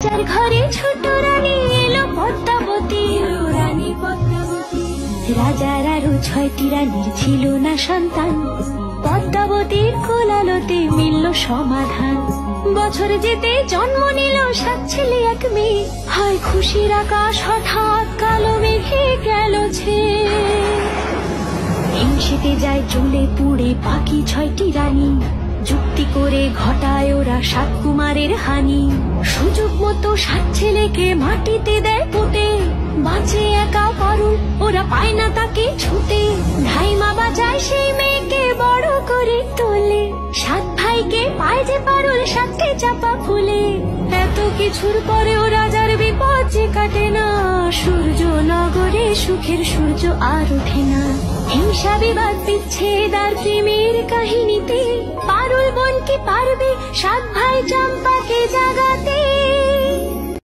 যার ঘরে ছোট রানী এলো পদ্মাবতী, রানী পদ্মাবতী। রাজার আরো 6টি রানীর ছিল না সন্তান, পদ্মাবতীর কোলালতে মিলল সমাধান। বছর যেতে জন্ম নিল 7 ছেলে 1 মেয়ে, হয় খুশির আকাশ হঠাৎ কালো মেঘে গেল ছেয়ে। হিংসেতে যায় জ্বলে পুড়ে বাকি 6টি রানী, যুক্তি করে ঘটায় ওরা 7 কুমারের হানি। সুযোগ মতো 7 ছেলেকে মাটিতে দেয় পুঁতে, বাঁচে একা পারুল, ওরা পায় না তাকে ছুতে। ধাইমা বাজায় সেই মেয়েকে বড় করে তোলে, 7 ভাইকে পায় যে পারুল 7টে চাপা ফুলে। এত কিছুর পরেও রাজার বিপদ যে কাটে না, সূর্য নগরে সুখের সূর্য আর ওঠে না। হিংসা বিবাদ বিচ্ছেদ আর প্রেমের কাহিনীতে পারুল বোন কি পারবে 7 ভাই চম্পাকে জাগাতে?